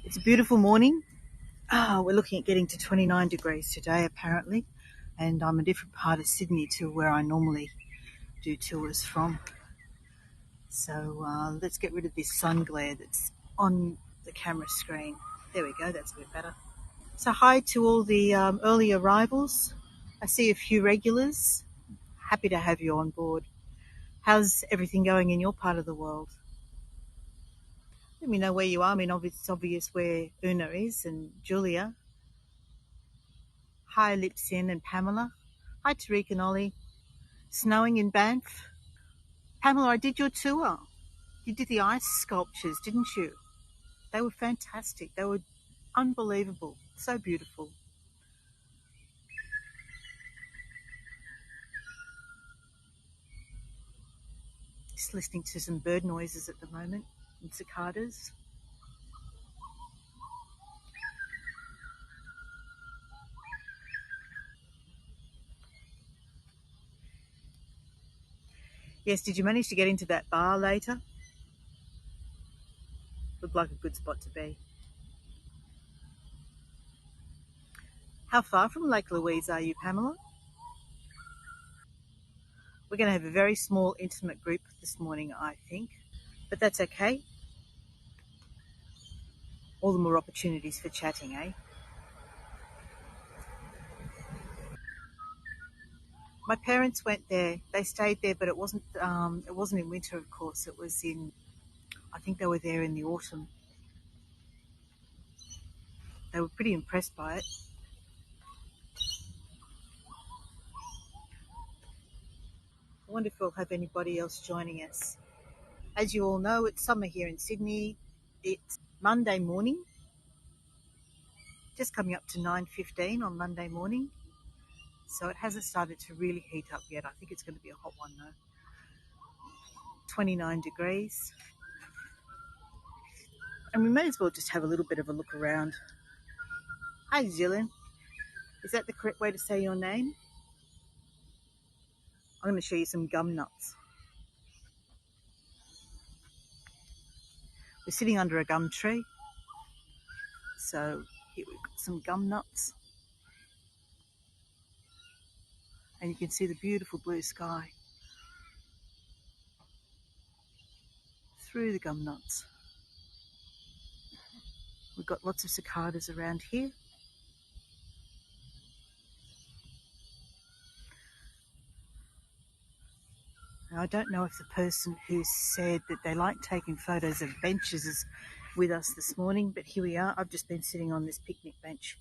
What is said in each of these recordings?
It's a beautiful morning. We're looking at getting to 29 degrees today, apparently, and I'm a different part of Sydney to where I normally do tours from. So let's get rid of this sun glare that's on the camera screen. There we go, that's a bit better. So hi to all the early arrivals. I see a few regulars. Happy to have you on board. How's everything going in your part of the world? Let me know where you are. I mean, it's obvious where Una is and Julia. Hi, Lipsin and Pamela. Hi, Tariq and Ollie. Snowing in Banff. Pamela, I did your tour. You did the ice sculptures, didn't you? They were fantastic. They were unbelievable. So beautiful. Just listening to some bird noises at the moment and cicadas. Yes, did you manage to get into that bar later? Looked like a good spot to be. How far from Lake Louise are you, Pamela? We're going to have a very small, intimate group this morning, I think. But that's okay. All the more opportunities for chatting, eh? My parents went there. They stayed there, but it wasn't in winter, of course. It was I think they were there in the autumn. They were pretty impressed by it. I wonder if we'll have anybody else joining us. As you all know, it's summer here in Sydney. It's Monday morning, just coming up to 9:15 on Monday morning. So it hasn't started to really heat up yet. I think it's going to be a hot one though. 29 degrees. And we may as well just have a little bit of a look around. Hi, Zillian. Is that the correct way to say your name? I'm going to show you some gum nuts. We're sitting under a gum tree. So here we've got some gum nuts. And you can see the beautiful blue sky through the gum nuts. We've got lots of cicadas around here. Now, I don't know if the person who said that they like taking photos of benches is with us this morning, but here we are. I've just been sitting on this picnic bench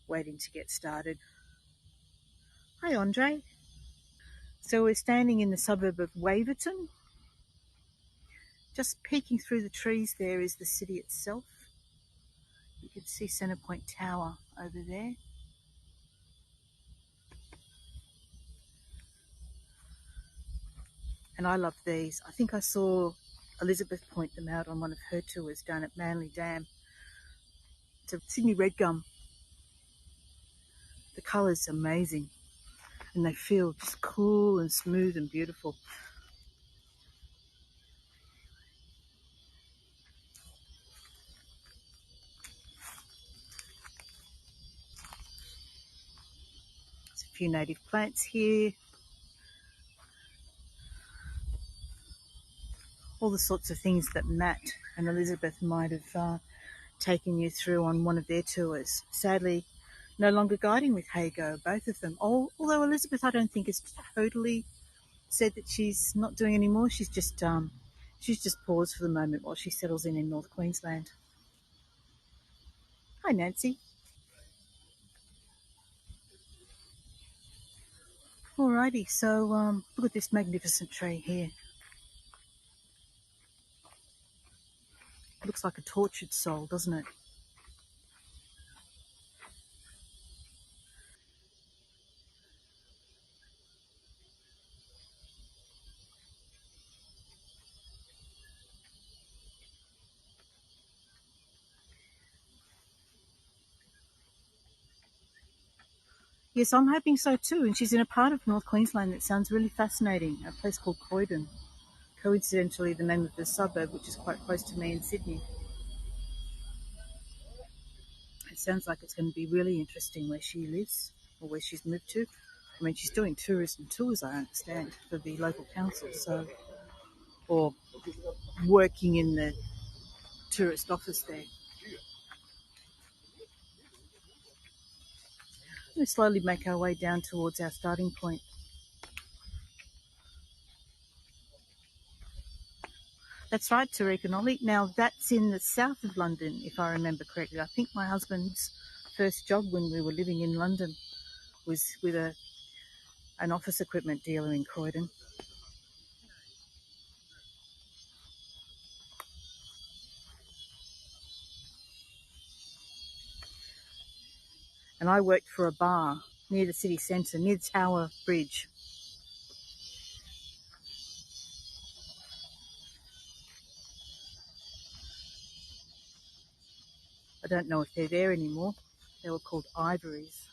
waiting to get started. Hi, Andre. So we're standing in the suburb of Waverton. Just peeking through the trees there is the city itself. You can see Centrepoint Tower over there. And I love these. I think I saw Elizabeth point them out on one of her tours down at Manly Dam. It's a Sydney red gum. The colour's amazing and they feel just cool and smooth and beautiful. There's a few native plants here. All the sorts of things that Matt and Elizabeth might have taken you through on one of their tours. Sadly, no longer guiding with Hago, both of them. Although Elizabeth, I don't think, has totally said that she's not doing any more. She's just paused for the moment while she settles in North Queensland. Hi, Nancy. Alrighty, so look at this magnificent tree here. It looks like a tortured soul, doesn't it? Yes, I'm hoping so too. And she's in a part of North Queensland that sounds really fascinating, a place called Croydon. Coincidentally, the name of the suburb, which is quite close to me in Sydney. It sounds like it's going to be really interesting where she lives or where she's moved to. I mean, she's doing tourism tours, I understand, for the local council, so, or working in the tourist office there. We slowly make our way down towards our starting point. That's right, Tariq and Ollie. Now, that's in the south of London, if I remember correctly. I think my husband's first job when we were living in London was with an office equipment dealer in Croydon. And I worked for a bar near the city centre, near the Tower Bridge. I don't know if they're there anymore. They were called Ivories.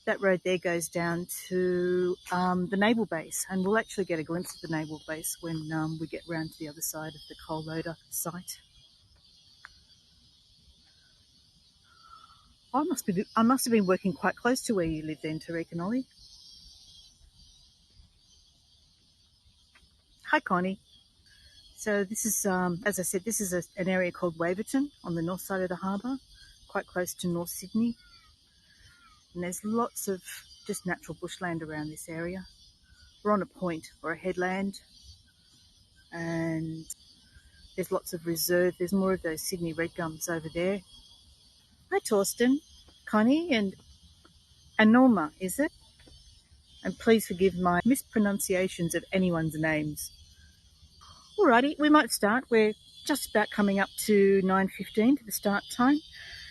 That road there goes down to the naval base, and we'll actually get a glimpse of the naval base when we get round to the other side of the coal loader site. I must have been working quite close to where you live then, Tariq and Ollie. Hi, Connie. So this is, as I said, this is an area called Waverton on the north side of the harbour, quite close to North Sydney. And there's lots of just natural bushland around this area. We're on a point or a headland, and there's lots of reserve. There's more of those Sydney red gums over there. Hi, Torsten, Connie, and Norma, is it? And please forgive my mispronunciations of anyone's names. Alrighty, we might start. We're just about coming up to 9:15 to the start time.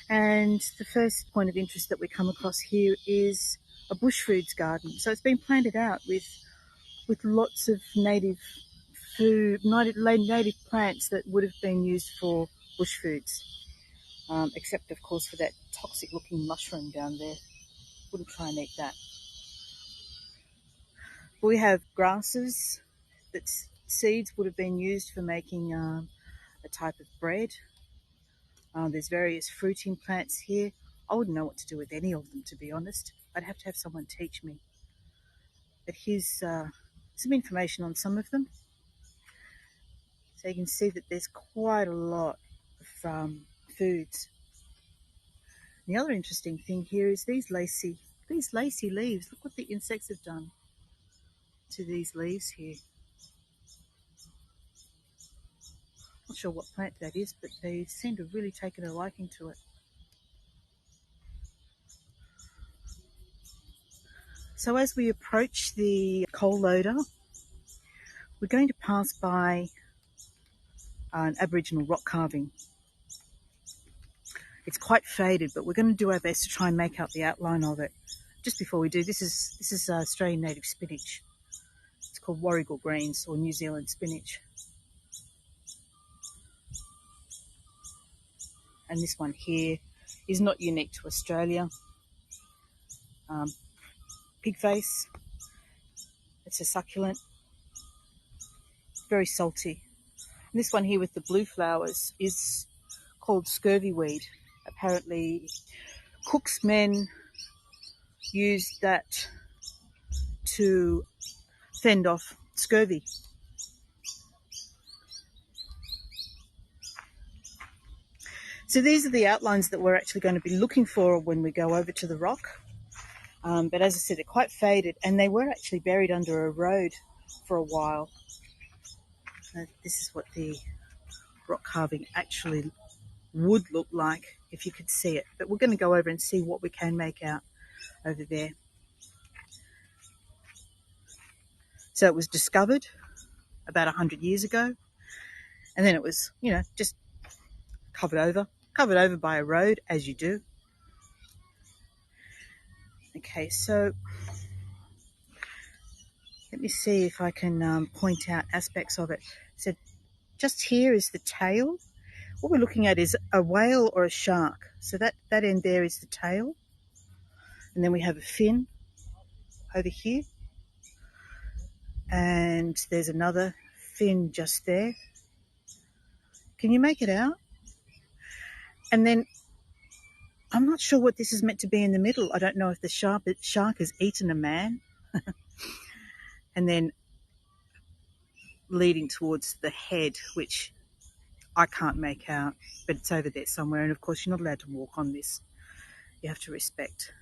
And the first point of interest that we come across here is a bush foods garden. So it's been planted out with lots of native food, native plants that would have been used for bush foods. Except, of course, for that toxic-looking mushroom down there. Wouldn't try and eat that. We have grasses that seeds would have been used for making a type of bread. There's various fruiting plants here. I wouldn't know what to do with any of them, to be honest. I'd have to have someone teach me. But here's some information on some of them. So you can see that there's quite a lot of foods. The other interesting thing here is these lacy leaves. Look what the insects have done to these leaves here. Not sure what plant that is, but they seem to have really taken a liking to it. So as we approach the coal loader, we're going to pass by an Aboriginal rock carving. It's quite faded, but we're going to do our best to try and make out the outline of it. Just before we do, this is Australian native spinach. It's called Warrigal greens or New Zealand spinach. And this one here is not unique to Australia. Pig face. It's a succulent. Very salty. And this one here with the blue flowers is called scurvy weed. Apparently, Cook's men used that to fend off scurvy. So these are the outlines that we're actually going to be looking for when we go over to the rock. But as I said, they're quite faded, and they were actually buried under a road for a while. This is what the rock carving actually would look like if you could see it. But we're going to go over and see what we can make out over there. So it was discovered about 100 years ago, and then it was, just covered over by a road, as you do. Okay, so let me see if I can point out aspects of it. So just here is the tail. What we're looking at is a whale or a shark. So that end there is the tail. And then we have a fin over here. And there's another thin just there. Can you make it out? And then I'm not sure what this is meant to be in the middle. I don't know if the shark has eaten a man and then leading towards the head, which I can't make out, but it's over there somewhere. And of course, you're not allowed to walk on this. You have to respect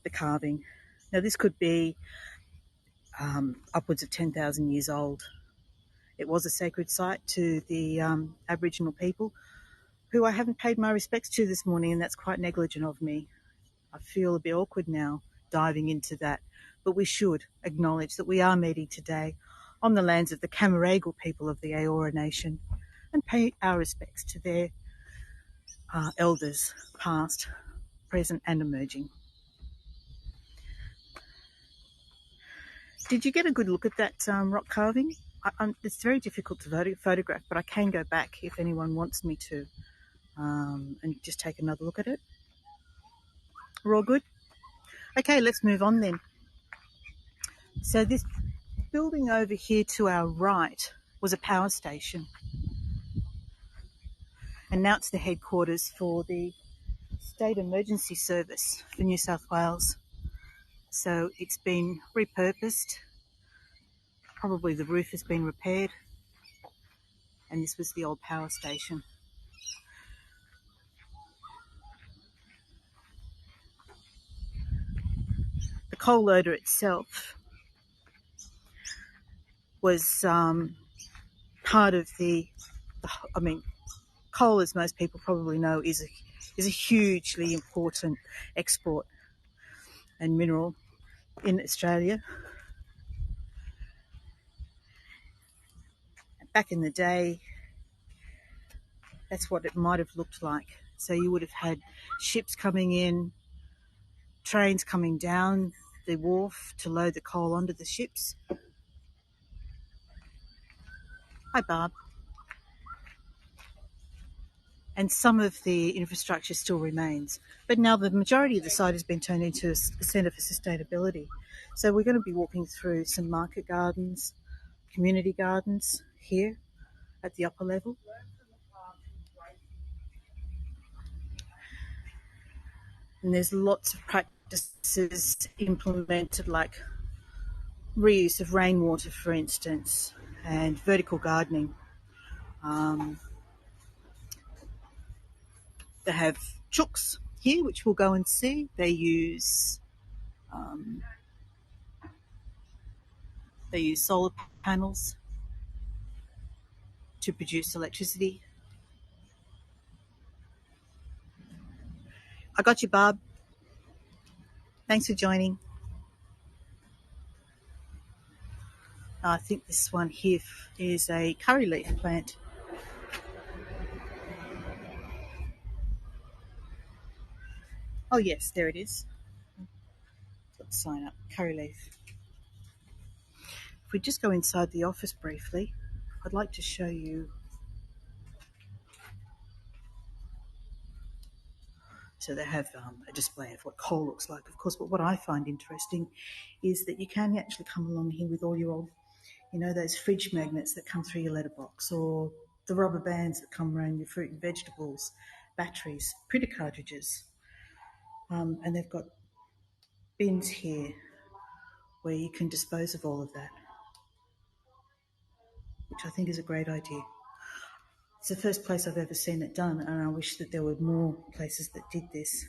the carving. Now, this could be upwards of 10,000 years old. It was a sacred site to the Aboriginal people, who I haven't paid my respects to this morning, and that's quite negligent of me. I feel a bit awkward now diving into that, but we should acknowledge that we are meeting today on the lands of the Camaragal people of the Eora Nation and pay our respects to their elders, past, present and emerging. Did you get a good look at that rock carving? It's very difficult to photograph, but I can go back if anyone wants me to and just take another look at it. We're all good? Okay, let's move on then. So this building over here to our right was a power station. And now it's the headquarters for the State Emergency Service for New South Wales. So it's been repurposed. Probably the roof has been repaired. And this was the old power station. The coal loader itself was part of coal, as most people probably know, is a hugely important export and mineral in Australia. Back in the day, that's what it might have looked like. So you would have had ships coming in, trains coming down the wharf to load the coal onto the ships. Hi, Barb. And some of the infrastructure still remains. But now the majority of the site has been turned into a centre for sustainability. So we're going to be walking through some market gardens, community gardens here at the upper level. And there's lots of practices implemented, like reuse of rainwater, for instance, and vertical gardening. They have chooks here, which we'll go and see. They use solar panels to produce electricity. I got you, Barb. Thanks for joining. I think this one here is a curry leaf plant. Oh yes, there it is. Let's sign up, curry leaf. If we just go inside the office briefly, I'd like to show you. So they have a display of what coal looks like, of course, but what I find interesting is that you can actually come along here with all your old, those fridge magnets that come through your letterbox, or the rubber bands that come around your fruit and vegetables, batteries, printer cartridges. And they've got bins here where you can dispose of all of that, which I think is a great idea. It's the first place I've ever seen it done, and I wish that there were more places that did this.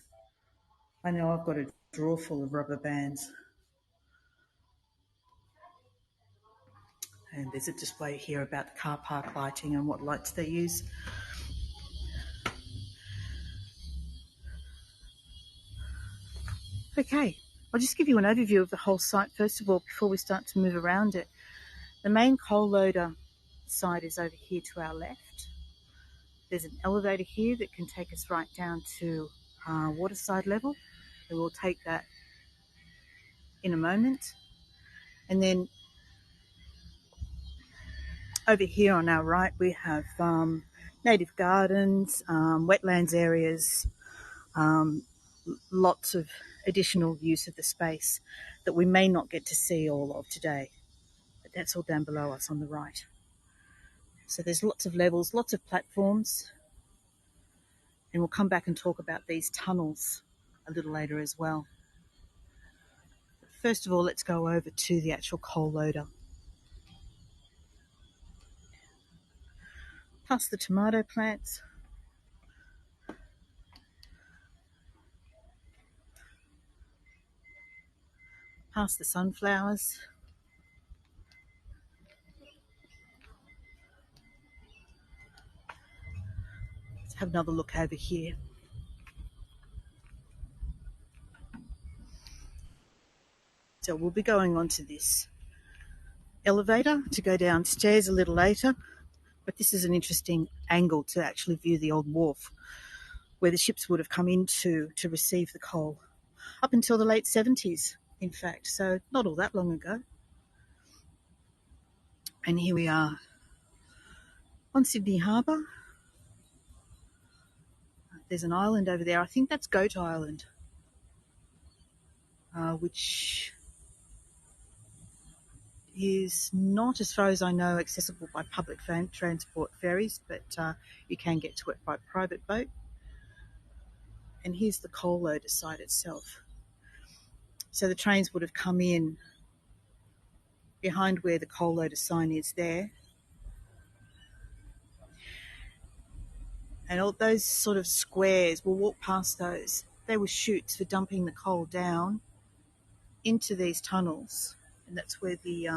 I know I've got a drawer full of rubber bands. And there's a display here about the car park lighting and what lights they use. Okay, I'll just give you an overview of the whole site first of all before we start to move around it. The main coal loader site is over here to our left. There's an elevator here that can take us right down to waterside level. And we'll take that in a moment. And then over here on our right, we have native gardens, wetlands areas, lots of additional use of the space that we may not get to see all of today. But that's all down below us on the right. So there's lots of levels, lots of platforms, and we'll come back and talk about these tunnels a little later as well. But first of all, let's go over to the actual coal loader. Past the tomato plants, past the sunflowers. Let's have another look over here. So we'll be going on to this elevator to go downstairs a little later, but this is an interesting angle to actually view the old wharf where the ships would have come into to receive the coal up until the late 70s, in fact, so not all that long ago. And here we are on Sydney Harbour. There's an island over there. I think that's Goat Island, which is not, as far as I know, accessible by public transport ferries, but you can get to it by private boat. And here's the coal loader site itself. So the trains would have come in behind where the coal loader sign is there. And all those sort of squares, we'll walk past those. They were chutes for dumping the coal down into these tunnels. And that's where the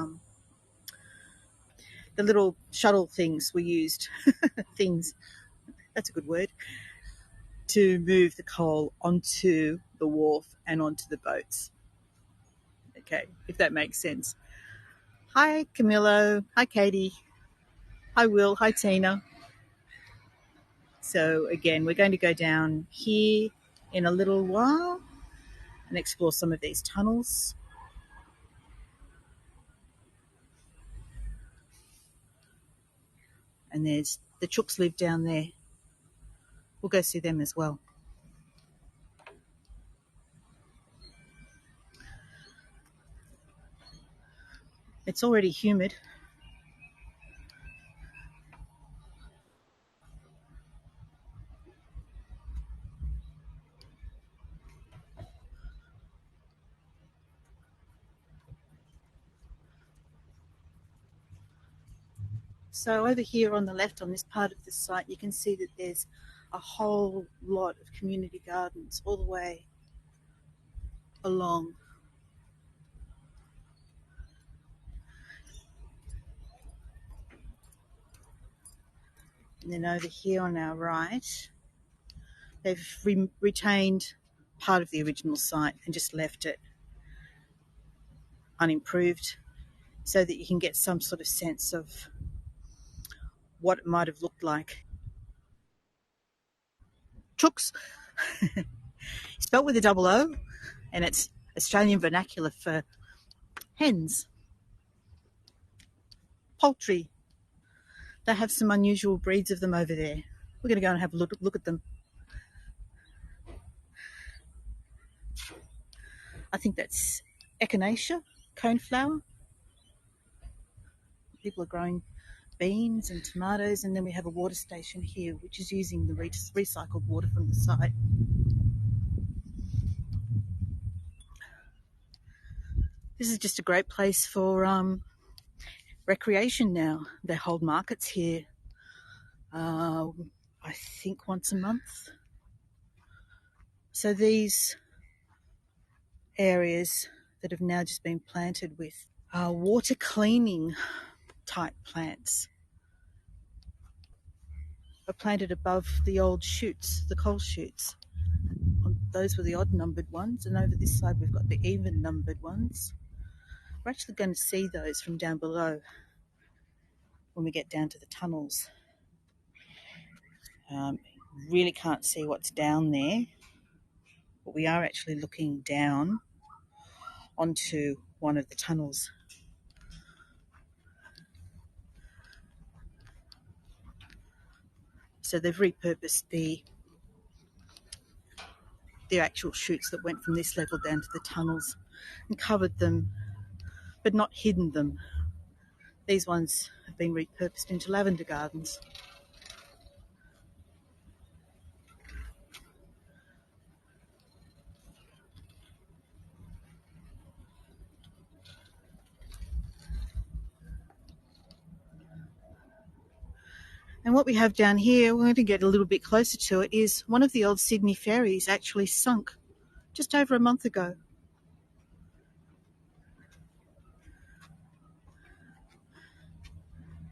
little shuttle things were used. Things, that's a good word, to move the coal onto the wharf and onto the boats. Okay, if that makes sense. Hi, Camillo. Hi, Katie. Hi, Will. Hi, Tina. So again, we're going to go down here in a little while and explore some of these tunnels. And there's the chooks live down there. We'll go see them as well. It's already humid. So over here on the left, on this part of the site, you can see that there's a whole lot of community gardens all the way along. And then over here on our right, they've retained part of the original site and just left it unimproved so that you can get some sort of sense of what it might have looked like. Chooks, spelt with a double O, and it's Australian vernacular for hens, poultry. They have some unusual breeds of them over there. We're going to go and have a look at them. I think that's echinacea, coneflower. People are growing beans and tomatoes, and then we have a water station here which is using the recycled water from the site. This is just a great place for recreation now. They hold markets here, I think once a month. So these areas that have now just been planted with water cleaning type plants are planted above the old chutes, the coal chutes. Those were the odd numbered ones, and over this side we've got the even numbered ones. We're actually going to see those from down below when we get down to the tunnels. Really can't see what's down there, but we are actually looking down onto one of the tunnels. So they've repurposed the actual chutes that went from this level down to the tunnels and covered them, but not hidden them. These ones have been repurposed into lavender gardens. And what we have down here, we're going to get a little bit closer to it, is one of the old Sydney ferries actually sunk just over a month ago.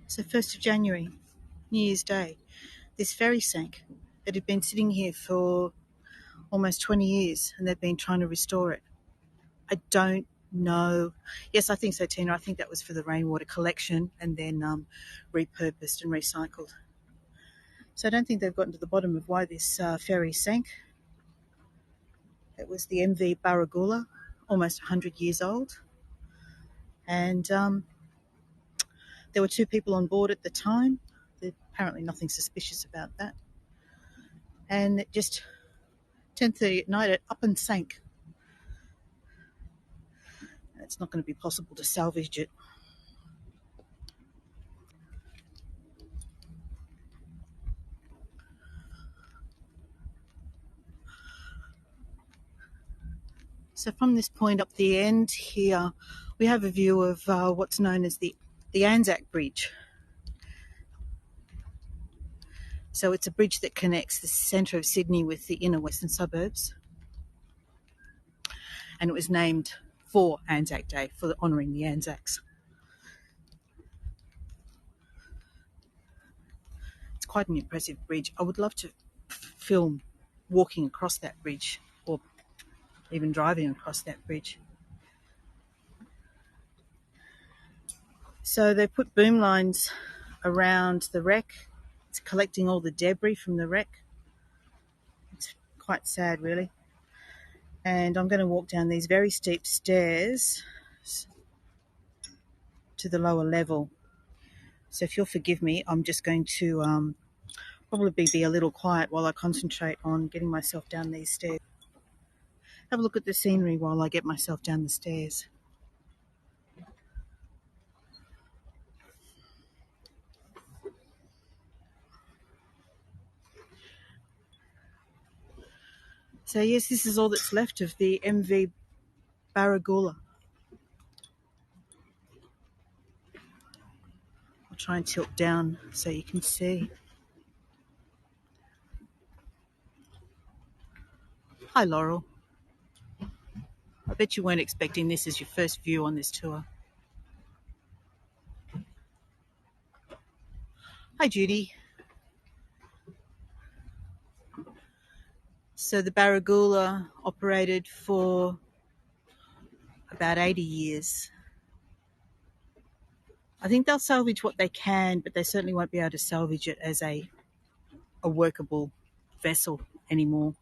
So 1st of January, New Year's Day, this ferry sank. It had been sitting here for almost 20 years and they've been trying to restore it. I don't know. Yes, I think so, Tina. I think that was for the rainwater collection and then repurposed and recycled. So I don't think they've gotten to the bottom of why this ferry sank. It was the MV Barragoola, almost 100 years old. And there were 2 people on board at the time. There's apparently nothing suspicious about that. And it just 10:30 at night, it up and sank. It's not going to be possible to salvage it. So from this point up the end here, we have a view of what's known as the Anzac Bridge. So it's a bridge that connects the centre of Sydney with the inner western suburbs. And it was named for Anzac Day, for honouring the Anzacs. It's quite an impressive bridge. I would love to film walking across that bridge or even driving across that bridge. So they put boom lines around the wreck. It's collecting all the debris from the wreck. It's quite sad, really. And I'm going to walk down these very steep stairs to the lower level. So if you'll forgive me, I'm just going to probably be a little quiet while I concentrate on getting myself down these stairs. Have a look at the scenery while I get myself down the stairs. So yes, this is all that's left of the MV Barragoola. I'll try and tilt down so you can see. Hi, Laurel. I bet you weren't expecting this as your first view on this tour. Hi, Judy. So the Barragoola operated for about 80 years. I think they'll salvage what they can, but they certainly won't be able to salvage it as a workable vessel anymore.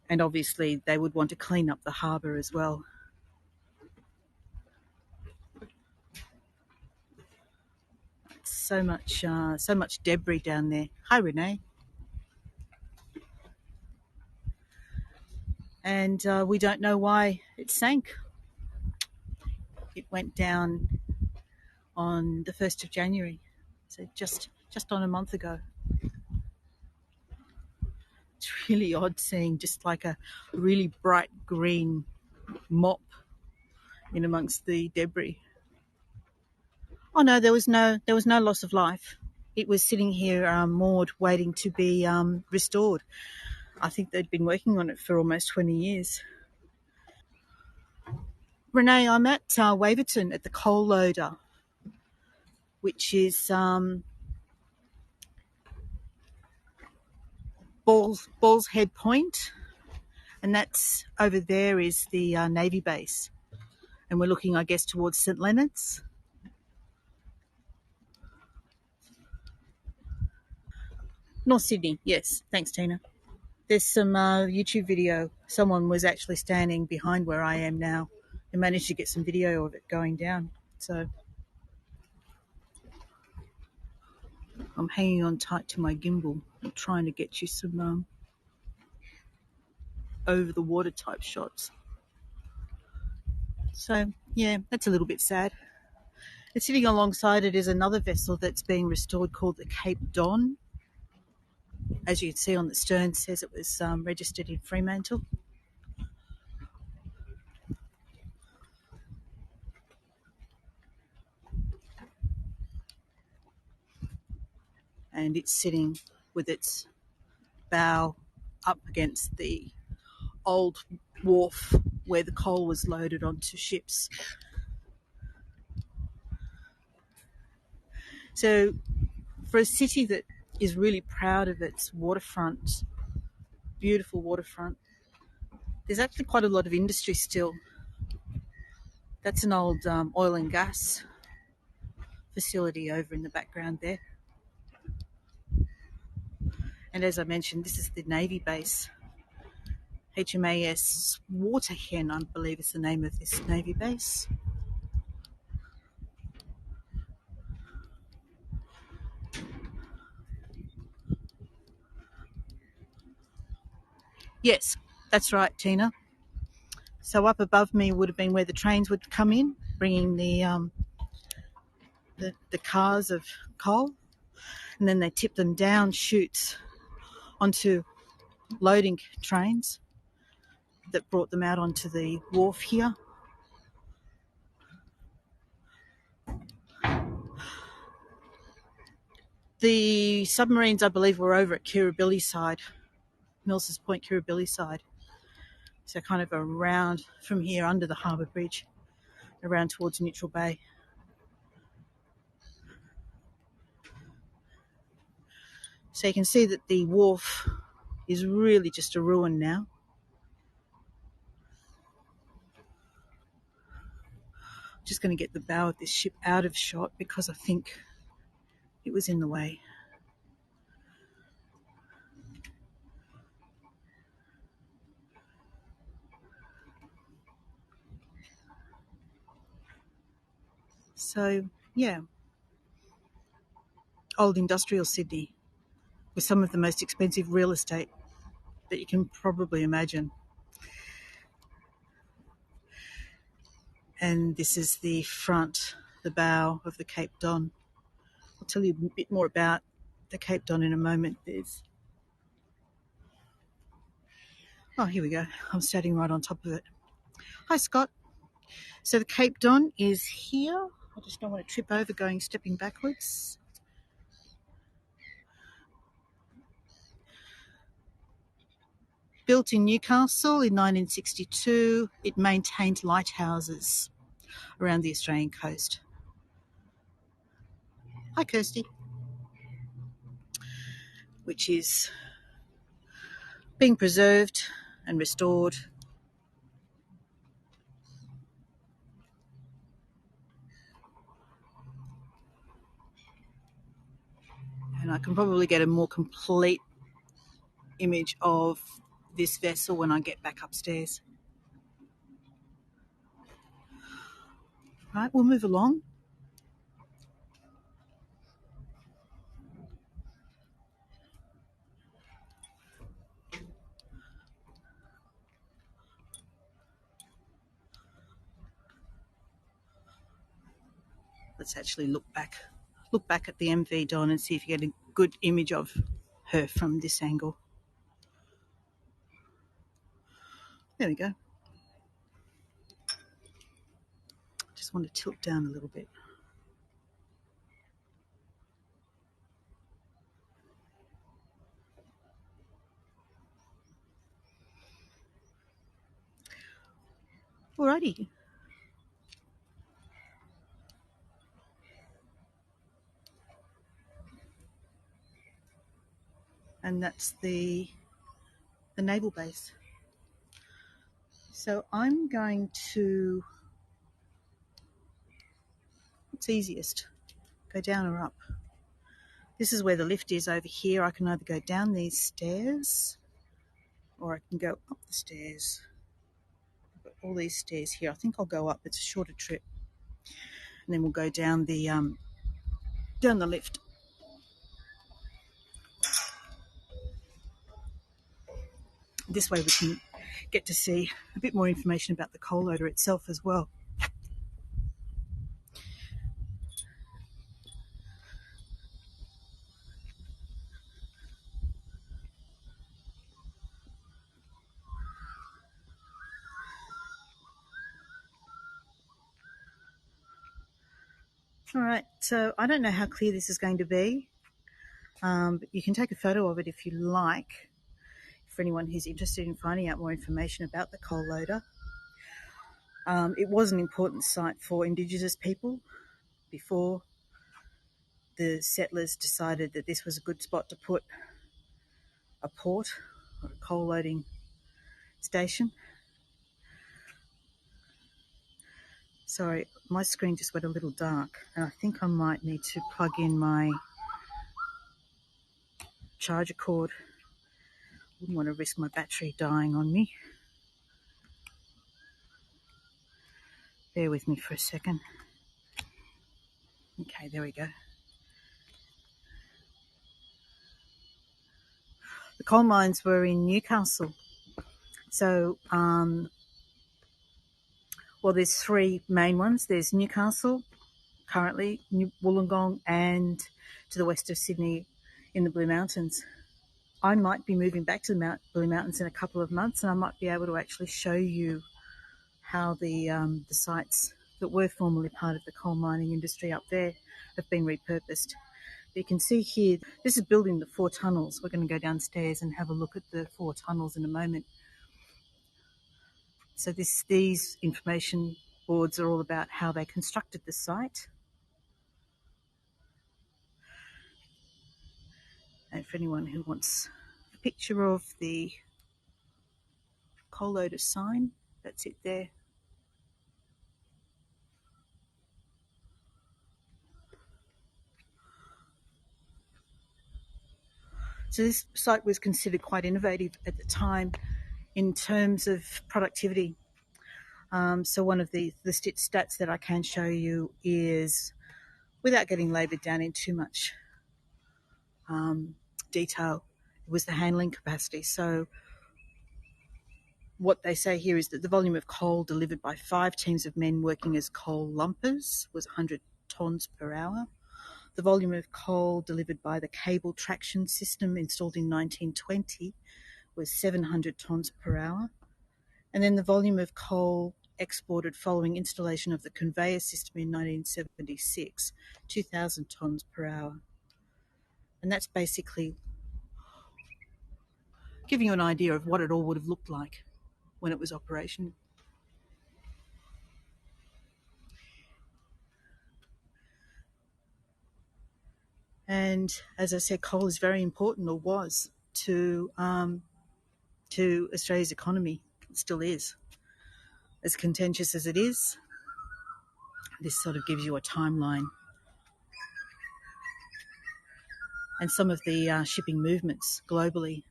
And obviously they would want to clean up the harbour as well. So much debris down there. Hi, Renee. And we don't know why it sank. It went down on the 1st of January, so just on a month ago. It's really odd seeing just like a really bright green mop in amongst the debris. Oh no, there was no loss of life. It was sitting here moored, waiting to be restored. I think they'd been working on it for almost 20 years. Renee, I'm at Waverton at the coal loader, which is Ball's Head Point, and that's over there is the Navy base. And we're looking, I guess, towards St Leonard's. North Sydney, yes. Thanks, Tina. There's some YouTube video. Someone was actually standing behind where I am now and managed to get some video of it going down. So I'm hanging on tight to my gimbal and trying to get you some over-the-water type shots. So, yeah, that's a little bit sad. And sitting alongside it is another vessel that's being restored called the Cape Don. As you can see on the stern, it says it was registered in Fremantle. And it's sitting with its bow up against the old wharf where the coal was loaded onto ships. So for a city that is really proud of its waterfront, beautiful waterfront, there's actually quite a lot of industry still. That's an old oil and gas facility over in the background there. And as I mentioned, this is the Navy base. HMAS Waterhen, I believe is the name of this Navy base. Yes, that's right, Tina. So up above me would have been where the trains would come in, bringing the cars of coal, and then they tip them down chutes onto loading trains that brought them out onto the wharf here. The submarines, I believe, were over at Kirribilli side, Mils's Point, Kirribilli side. So kind of around from here under the harbour bridge, around towards Neutral Bay. So you can see that the wharf is really just a ruin now. Just going to get the bow of this ship out of shot because I think it was in the way. So, yeah, old industrial Sydney with some of the most expensive real estate that you can probably imagine. And this is the front, the bow of the Cape Don. I'll tell you a bit more about the Cape Don in a moment. Oh, here we go. I'm standing right on top of it. Hi, Scott. So the Cape Don is here. I just don't want to trip over stepping backwards. Built in Newcastle in 1962, it maintained lighthouses around the Australian coast. Hi, Kirsty. Which is being preserved and restored. And I can probably get a more complete image of this vessel when I get back upstairs. Right, we'll move along. Let's actually look back at the MV Don and see if you get a good image of her from this angle. There we go. Just want to tilt down a little bit. Alrighty. And that's the naval base. So I'm going to, what's easiest? Go down or up? This is where the lift is over here. I can either go down these stairs or I can go up the stairs. I've got all these stairs here. I think I'll go up. It's a shorter trip. And then we'll go down the lift. This way we can get to see a bit more information about the coal loader itself as well. All right, so I don't know how clear this is going to be, but you can take a photo of it if you like, for anyone who's interested in finding out more information about the coal loader. It was an important site for Indigenous people before the settlers decided that this was a good spot to put a port or a coal loading station. Sorry, my screen just went a little dark, and I think I might need to plug in my charger cord. Wouldn't want to risk my battery dying on me. Bear with me for a second. Okay, there we go. The coal mines were in Newcastle. So, well, there's three main ones. There's Newcastle, currently, Wollongong, and to the west of Sydney in the Blue Mountains. I might be moving back to the Blue Mountains in a couple of months, and I might be able to actually show you how the sites that were formerly part of the coal mining industry up there have been repurposed. You can see here, this is building the 4 tunnels. We're going to go downstairs and have a look at the 4 tunnels in a moment. So these information boards are all about how they constructed the site. And for anyone who wants a picture of the coal loader sign, that's it there. So this site was considered quite innovative at the time in terms of productivity. So one of the stats that I can show you is, without getting laboured down in too much detail, it was the handling capacity. So what they say here is that the volume of coal delivered by 5 teams of men working as coal lumpers was 100 tonnes per hour. The volume of coal delivered by the cable traction system installed in 1920 was 700 tonnes per hour. And then the volume of coal exported following installation of the conveyor system in 1976, 2,000 tonnes per hour. And that's basically giving you an idea of what it all would have looked like when it was operational. And as I said, coal is very important, or was, to Australia's economy. It still is. As contentious as it is, this sort of gives you a timeline. And some of the shipping movements globally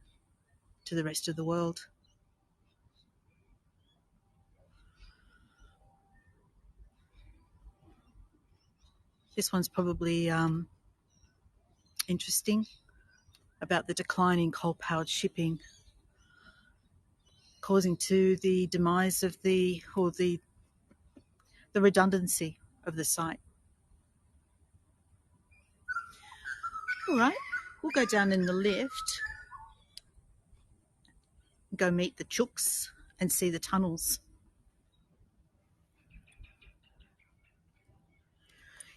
to the rest of the world. This one's probably interesting, about the decline in coal-powered shipping causing to the demise of the redundancy of the site. All right, we'll go down in the lift, go meet the chooks and see the tunnels.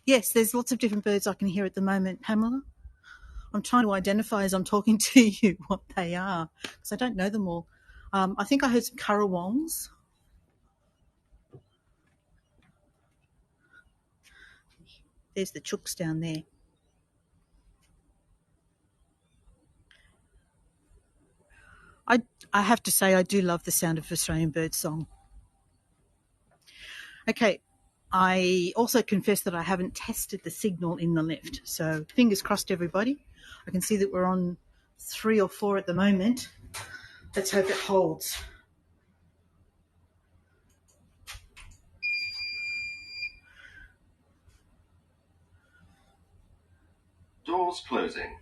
Yes, there's lots of different birds I can hear at the moment, Pamela. I'm trying to identify as I'm talking to you what they are, because I don't know them all. I think I heard some currawongs. There's the chooks down there. I have to say I do love the sound of Australian bird song. Okay, I also confess that I haven't tested the signal in the lift, so fingers crossed, everybody. I can see that we're on 3 or 4 at the moment. Let's hope it holds. Doors closing.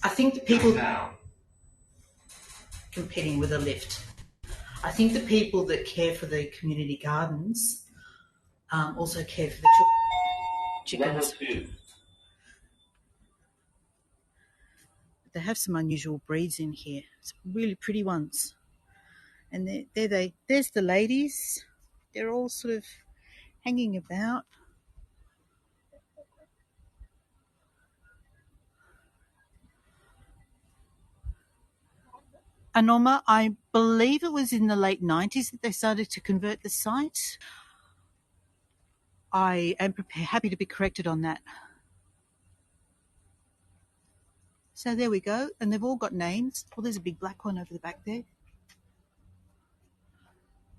I think the people competing with a lift. I think the people that care for the community gardens also care for the chickens. They have some unusual breeds in here. Some really pretty ones. And there's the ladies. They're all sort of hanging about. Anoma, I believe it was in the late 90s that they started to convert the site. I am happy to be corrected on that. So there we go, and they've all got names. Oh, there's a big black one over the back there.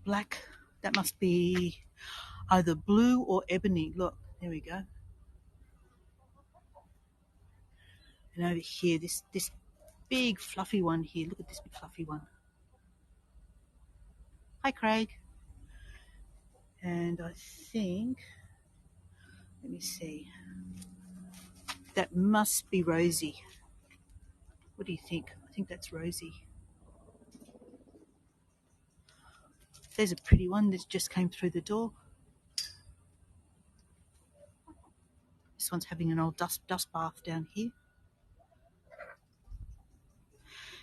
Black, that must be either blue or ebony. Look, there we go. And over here, this big fluffy one here. Look at this big fluffy one. Hi, Craig. And I think, let me see, that must be Rosie. What do you think? I think that's Rosie. There's a pretty one that just came through the door. This one's having an old dust bath down here.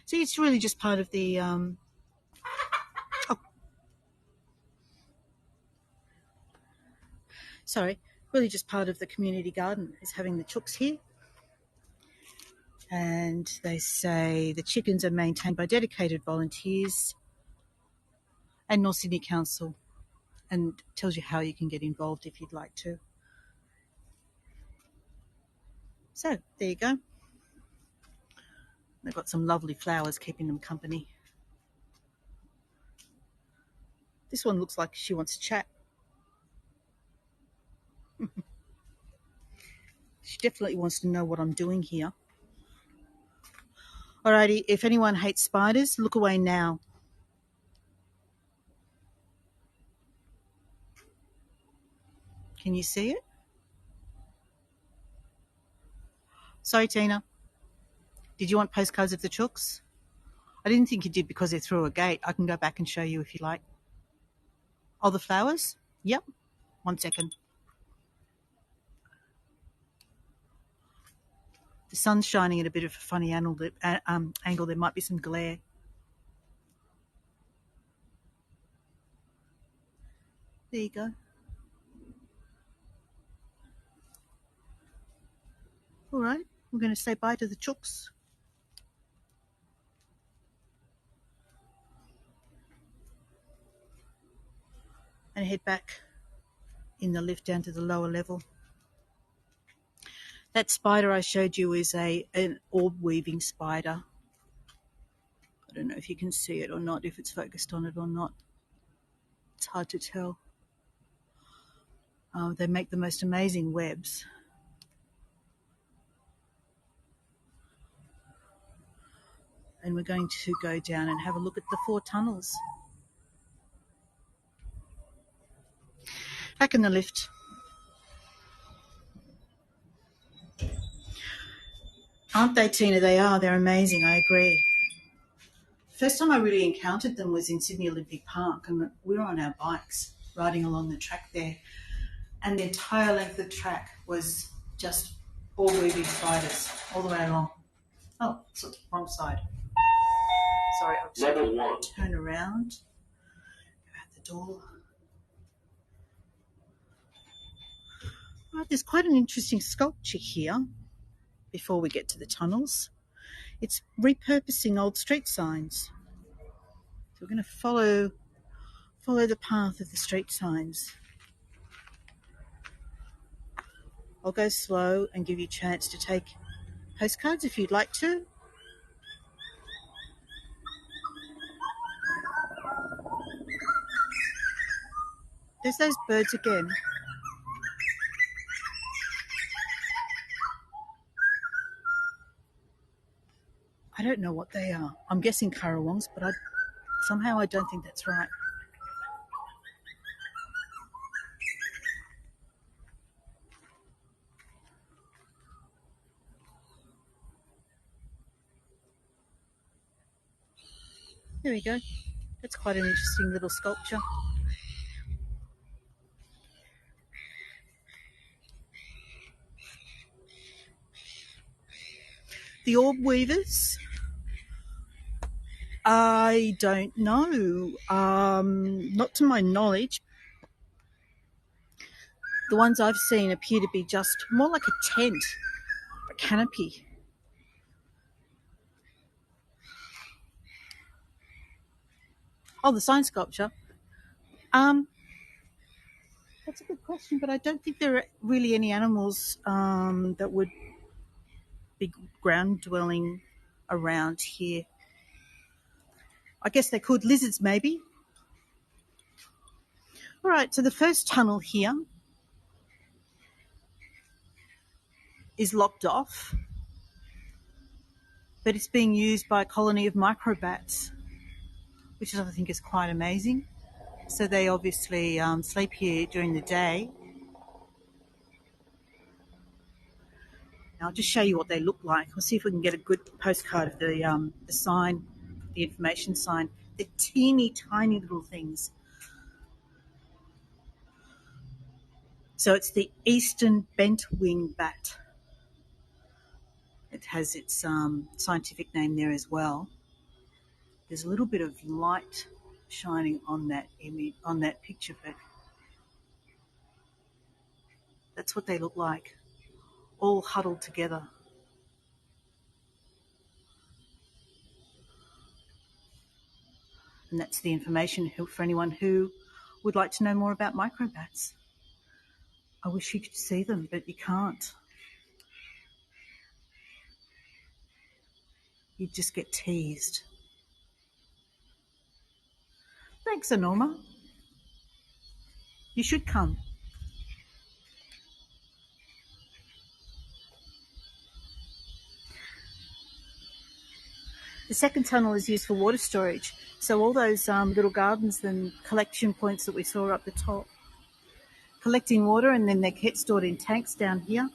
See, it's really just part of the really just part of the community garden is having the chooks here. And they say the chickens are maintained by dedicated volunteers and North Sydney Council, and tells you how you can get involved if you'd like to. So there you go. They've got some lovely flowers keeping them company. This one looks like she wants to chat. She definitely wants to know what I'm doing here. Alrighty, if anyone hates spiders, look away now. Can you see it? Sorry, Tina. Did you want postcards of the chooks? I didn't think you did because they're through a gate. I can go back and show you if you like. Oh, the flowers? Yep. 1 second. The sun's shining at a bit of a funny angle. There might be some glare. There you go. All right, we're going to say bye to the chooks. And head back in the lift down to the lower level. That spider I showed you is an orb weaving spider. I don't know if you can see it or not, if it's focused on it or not. It's hard to tell. They make the most amazing webs. And we're going to go down and have a look at the 4 tunnels. Back in the lift. Aren't they, Tina? They are. They're amazing. I agree. First time I really encountered them was in Sydney Olympic Park, and we were on our bikes riding along the track there, and the entire length of the track was just all weaving spiders all the way along. Oh, it's wrong side. Sorry, I'll just turn around, go out the door. Right, there's quite an interesting sculpture here before we get to the tunnels. It's repurposing old street signs. So we're going to follow the path of the street signs. I'll go slow and give you a chance to take postcards if you'd like to. There's those birds again. I don't know what they are. I'm guessing currawongs, but somehow I don't think that's right. There we go. That's quite an interesting little sculpture. The orb weavers, I don't know. Not to my knowledge. The ones I've seen appear to be just more like a tent, a canopy. Oh, the sign sculpture. That's a good question, but I don't think there are really any animals that would be ground dwelling around here. I guess they could. Lizards, maybe. All right, so the first tunnel here is locked off, but it's being used by a colony of microbats, which I think is quite amazing. So they obviously sleep here during the day. Now I'll just show you what they look like. We'll see if we can get a good postcard of the sign, the information sign. They're teeny tiny little things. So it's the eastern bent-wing bat. It has its scientific name there as well. There's a little bit of light shining on that image, on that picture, but that's what they look like, all huddled together. And that's the information for anyone who would like to know more about microbats. I wish you could see them, but you can't. You just get teased. Thanks, Anorma. You should come. The second tunnel is used for water storage. So all those little gardens and collection points that we saw up the top, collecting water, and then they get stored in tanks down here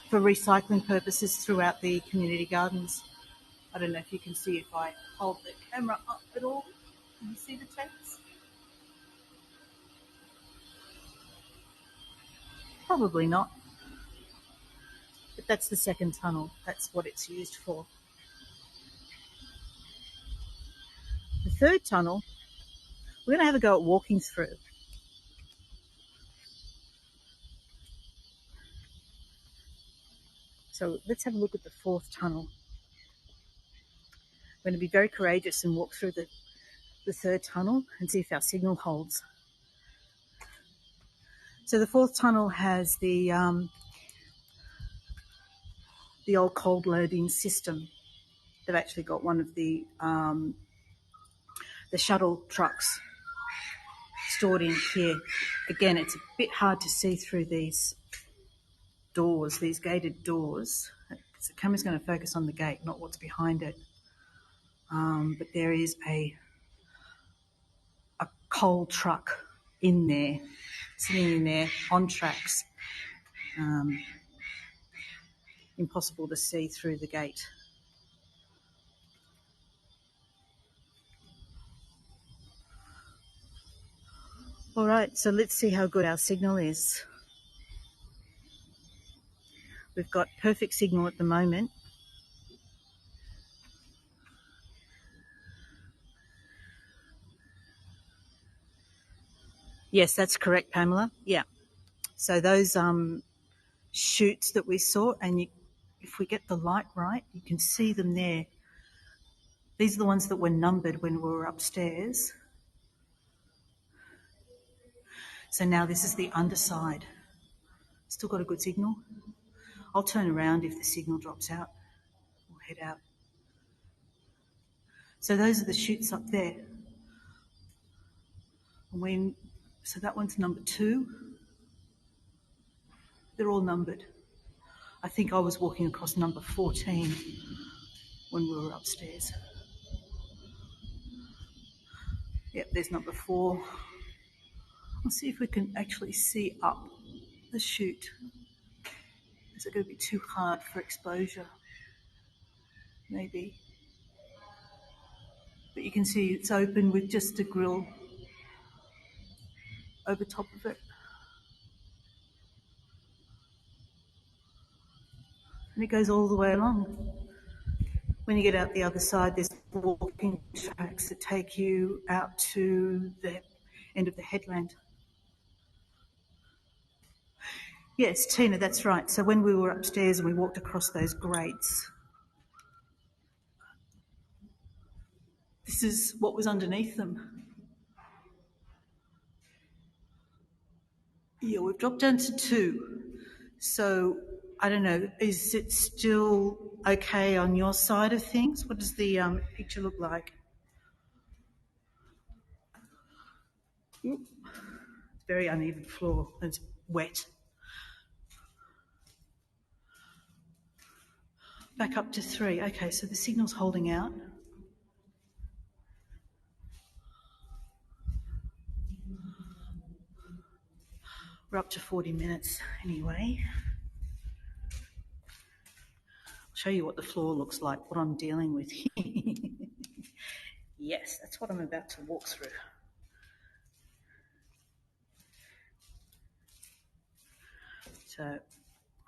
for recycling purposes throughout the community gardens. I don't know if you can see if I hold the camera up at all. Can you see the tanks? Probably not. But that's the second tunnel. That's what it's used for. The third tunnel, we're going to have a go at walking through. So let's have a look at the fourth tunnel. We're going to be very courageous and walk through the third tunnel and see if our signal holds. So the fourth tunnel has the old cold loading system. They've actually got one of the shuttle trucks stored in here. Again, it's a bit hard to see through these doors, these gated doors. So the camera's going to focus on the gate, not what's behind it. But there is a coal truck in there, sitting in there on tracks. Impossible to see through the gate. All right, so let's see how good our signal is. We've got perfect signal at the moment. Yes, that's correct, Pamela. Yeah. So those chutes that we saw, and if we get the light right, you can see them there. These are the ones that were numbered when we were upstairs. So now this is the underside. Still got a good signal. I'll turn around if the signal drops out. We'll head out. So those are the chutes up there. So that one's number 2. They're all numbered. I think I was walking across number 14 when we were upstairs. Yep, there's number 4. I'll see if we can actually see up the chute. Is it going to be too hard for exposure? Maybe. But you can see it's open with just a grill over top of it. And it goes all the way along. When you get out the other side, there's walking tracks that take you out to the end of the headland. Yes, Tina, that's right. So when we were upstairs and we walked across those grates, this is what was underneath them. Yeah, we've dropped down to 2. So I don't know, is it still okay on your side of things? What does the picture look like? It's very uneven floor. It's wet. Back up to 3. Okay, so the signal's holding out. We're up to 40 minutes anyway. I'll show you what the floor looks like, what I'm dealing with here. Yes, that's what I'm about to walk through. So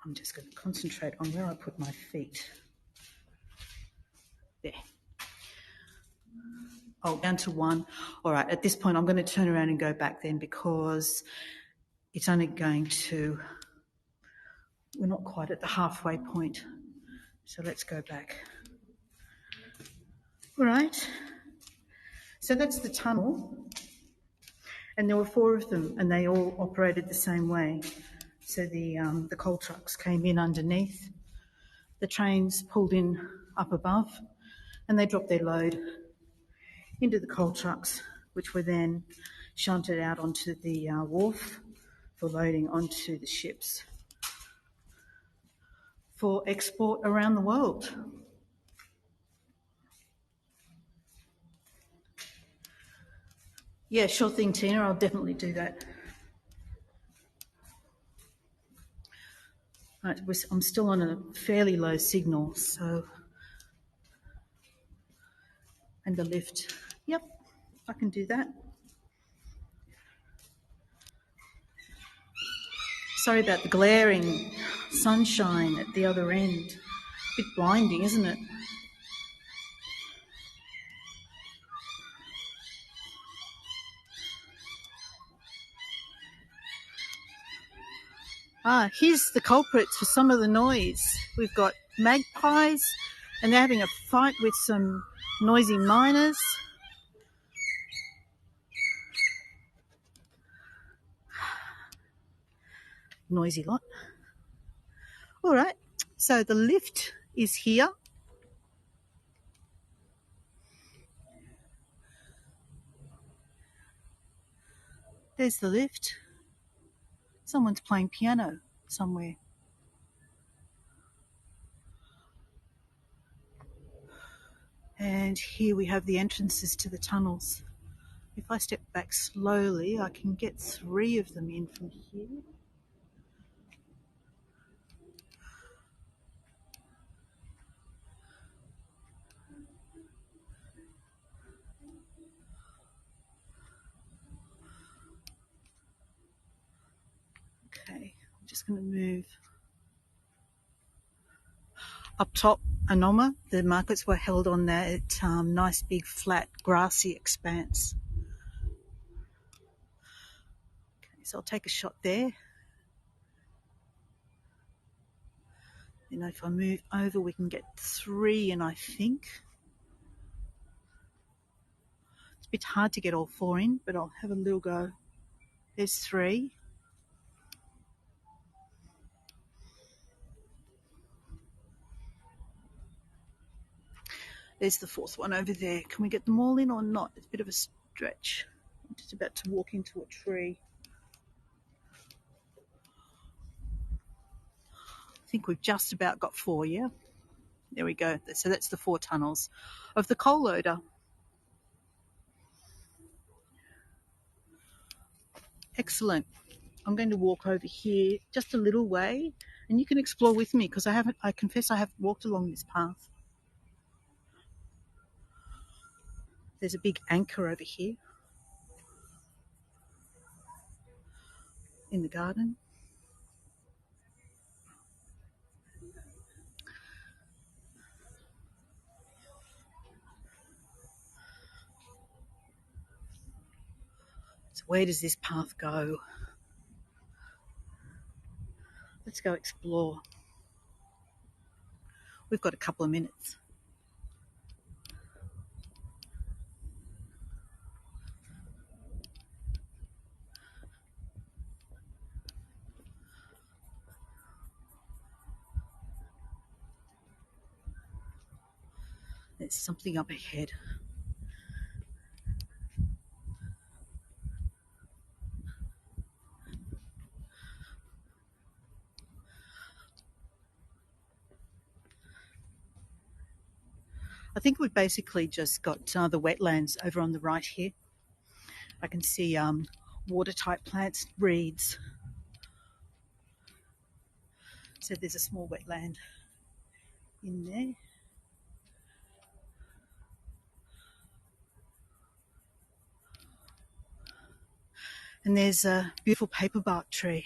I'm just going to concentrate on where I put my feet. There. Oh, down to 1. All right, at this point I'm going to turn around and go back then because it's only going to, we're not quite at the halfway point. So let's go back. All right. So that's the tunnel. And there were 4 of them and they all operated the same way. So the coal trucks came in underneath, the trains pulled in up above, and they dropped their load into the coal trucks, which were then shunted out onto the wharf for loading onto the ships for export around the world. Yeah, sure thing, Tina. I'll definitely do that. Right, I'm still on a fairly low signal, so... And the lift. Yep, I can do that. Sorry about the glaring sunshine at the other end. A bit blinding, isn't it? Here's the culprits for some of the noise. We've got magpies, and they're having a fight with some noisy miners. Noisy lot. All right, so the lift is here. There's the lift. Someone's playing piano somewhere. And here we have the entrances to the tunnels. If I step back slowly, I can get 3 of them in from here. Okay, I'm just going to move. Up top, Anoma, the markets were held on that nice big flat grassy expanse. Okay, so I'll take a shot there. And if I move over, we can get 3 in, I think. It's a bit hard to get all 4 in, but I'll have a little go. There's 3. There's the 4th one over there. Can we get them all in or not? It's a bit of a stretch. I'm just about to walk into a tree. I think we've just about got 4, yeah? There we go. So that's the 4 tunnels of the coal loader. Excellent. I'm going to walk over here just a little way and you can explore with me because I confess I haven't walked along this path. There's a big anchor over here in the garden. So where does this path go? Let's go explore. We've got a couple of minutes. There's something up ahead. I think we've basically just got the wetlands over on the right here. I can see water-type plants, reeds. So there's a small wetland in there. And there's a beautiful paperbark tree.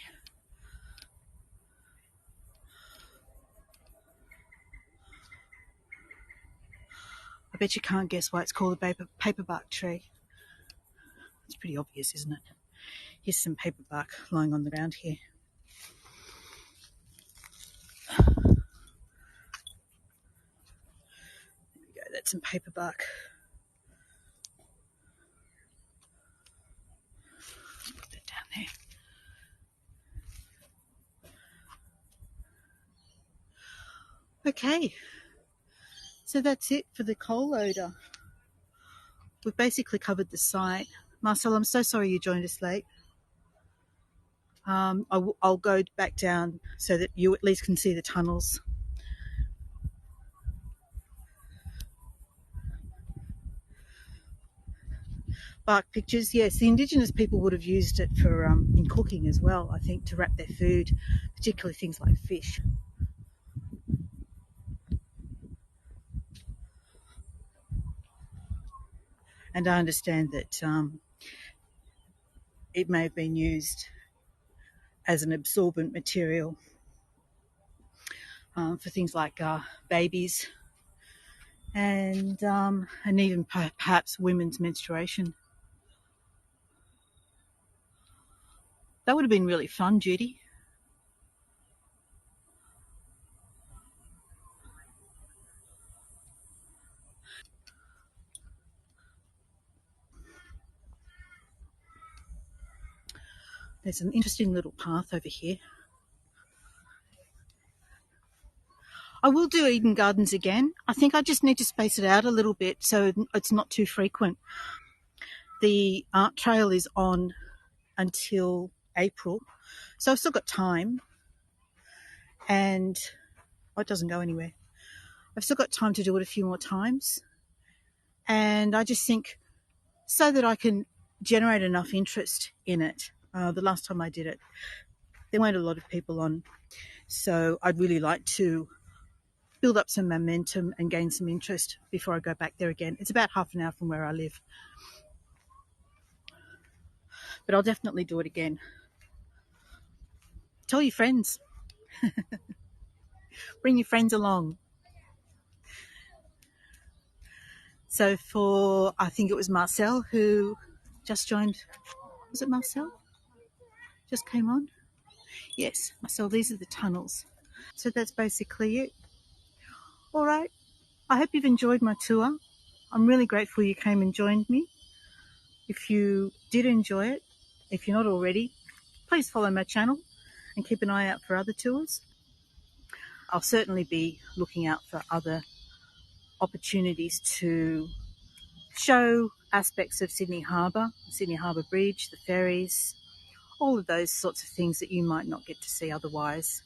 I bet you can't guess why it's called a paperbark tree. It's pretty obvious, isn't it? Here's some paperbark lying on the ground here. There we go, that's some paperbark. Let's put that down there. Okay, so that's it for the coal loader. We've basically covered the site. Marcel, I'm so sorry you joined us late. I'll go back down so that you at least can see the tunnels. Bark pictures, yes, the Indigenous people would have used it for in cooking as well, I think, to wrap their food, particularly things like fish. And I understand that it may have been used as an absorbent material for things like babies and even perhaps women's menstruation. That would have been really fun, Judy. There's an interesting little path over here. I will do Eden Gardens again. I think I just need to space it out a little bit so it's not too frequent. The art trail is on until April, so I've still got time, and it doesn't go anywhere. I've still got time to do it a few more times, and I just think so that I can generate enough interest in it. The last time I did it, there weren't a lot of people on, so I'd really like to build up some momentum and gain some interest before I go back there again. It's about half an hour from where I live, but I'll definitely do it again. Tell your friends. Bring your friends along. So I think it was Marcel who just joined. Was it Marcel? Just came on? Yes, Marcel, these are the tunnels. So that's basically it. All right. I hope you've enjoyed my tour. I'm really grateful you came and joined me. If you did enjoy it, if you're not already, please follow my channel and keep an eye out for other tours. I'll certainly be looking out for other opportunities to show aspects of Sydney Harbour Bridge, the ferries, all of those sorts of things that you might not get to see otherwise.